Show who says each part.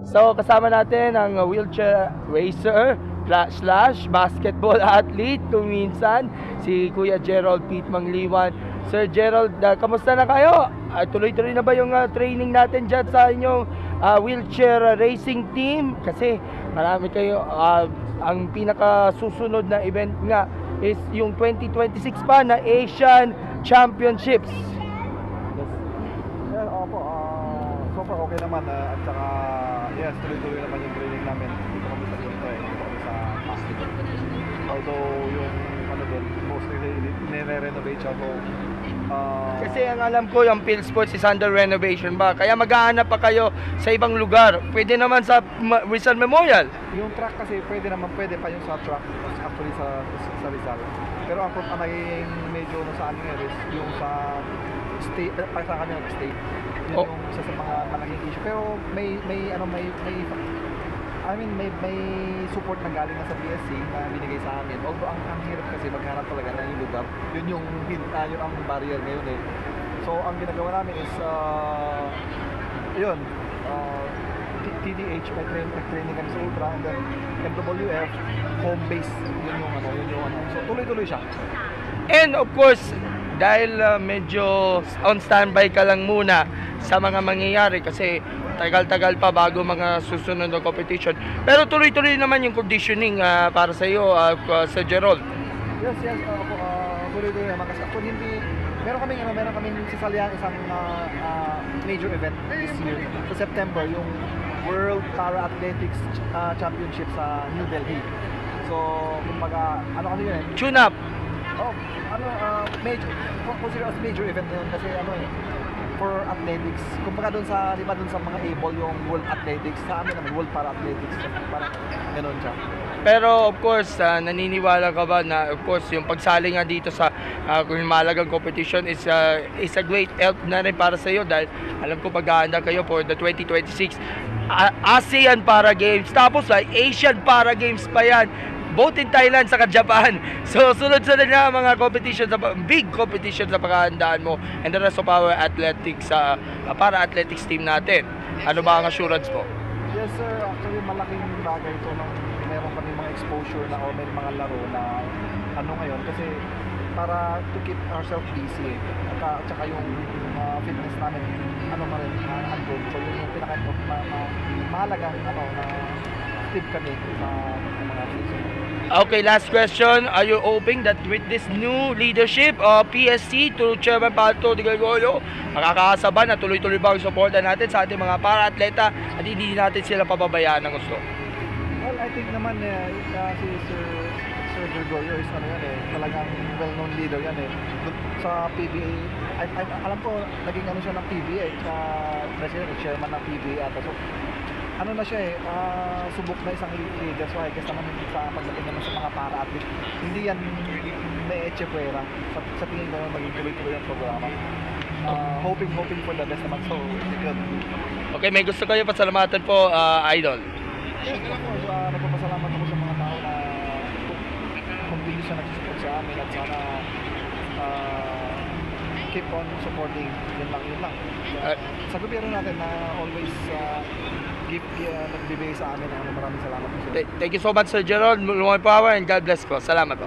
Speaker 1: So kasama natin ang wheelchair racer slash basketball athlete kung minsan, si Kuya Gerald Pete Mangliwan. Sir Gerald, kamusta na kayo? Tuloy-tuloy na ba yung training natin dyan sa inyong wheelchair racing team? Kasi marami kayo, ang pinaka-susunod na event nga is yung 2026 pa na Asian Championships.
Speaker 2: Well, opo, so far okay naman at saka yes, tuloy-tuloy naman yung training namin. Dito kami sa Quinto dito kami sa hospital. Although yung ano doon, mostly nire-renovate siya. So,
Speaker 1: kasi ang alam ko yung Phil Sports is under renovation ba? Kaya maghahanap pa kayo sa ibang lugar. Pwede naman sa Rizal Memorial.
Speaker 2: Yung track kasi pwede pa yung sa track actually sa Rizal. Pero ang naging medyo sa amin is yung sa state, para sa kanya state. Yun yung isa sa mga malaking issue. Pero may may support na galing na sa BSC na binigay sa amin. Although ang hirap kasi maghanap talaga ng yung lugar. Yun yung ang barrier ngayon eh. So ang ginagawa namin is yun, TDH, may training kami sa Ultra, and then MWF, home base, yun yung ano. So tuloy-tuloy siya.
Speaker 1: And of course, dahil medyo on standby ka lang muna sa mga mangyayari kasi tagal-tagal pa bago mga susunod na competition. Pero tuloy-tuloy naman yung conditioning para sa iyo, Sir Gerald.
Speaker 2: Yes, tuloy-tuloy naman kasi ako meron kaming sasalihan isang major event this year sa September, yung World Para Athletics Championship sa New Delhi. So, kumbaga, ano kasi yun eh?
Speaker 1: Tune up!
Speaker 2: Major, consider as major event na yun kasi for athletics. Kumbaga doon sa, di ba doon sa mga able yung World Athletics, sa amin naman World Para Athletics, parang gano'n siya.
Speaker 1: Pero of course, naniniwala ka ba na of course yung pagsali nga dito sa mahalagang competition is a great help na rin para sa iyo dahil alam ko pag-aanda kayo for the 2026 ASEAN Para Games, tapos Asian Para Games pa yan, both in Thailand saka Japan. So sunod-sunod na mga competition, big competition sa paghahandaan mo and the rest of our athletics para athletics team natin. Ano ba ang assurance mo?
Speaker 2: Yes sir, actually malaking bagay ito nung meron kami mga exposure na o may mga laro na ngayon kasi para to keep ourselves busy at saka yung fitness namin andun. So yun yung mahalagang na tip kami sa mga season.
Speaker 1: Okay, last question. Are you hoping that with this new leadership of PSC to Chairman Palto de Gregorio, makakaasa ba na tuloy-tuloy ba ang suporta natin sa ating mga para-atleta at hindi natin sila pababayaan ng gusto?
Speaker 2: Well, I think naman si Sir Gregorio is talagang well-known leader yan eh. Sa PBA, alam ko naging siya ng PBA, sa president, chairman ng PBA ata. So, na siya subok na isang leader. So I guess naman sa pagdating naman sa mga para-athlete, hindi yan may echepuera. Sa tingin ko maging tuloy-tuloy ang programa. Hoping for the best naman. So, good.
Speaker 1: Okay, may gusto kayo pasalamatan po, Idol?
Speaker 2: Yes, of course. Nagpapasalamat ako sa mga tao na completely siya nagsusupport sa amin at sana keep on supporting. Yun lang. Sa gobyerno natin na always nagbibigay sa amin. Maraming salamat po.
Speaker 1: Thank you so much, Sir Gerald. More power and God bless po. Salamat po.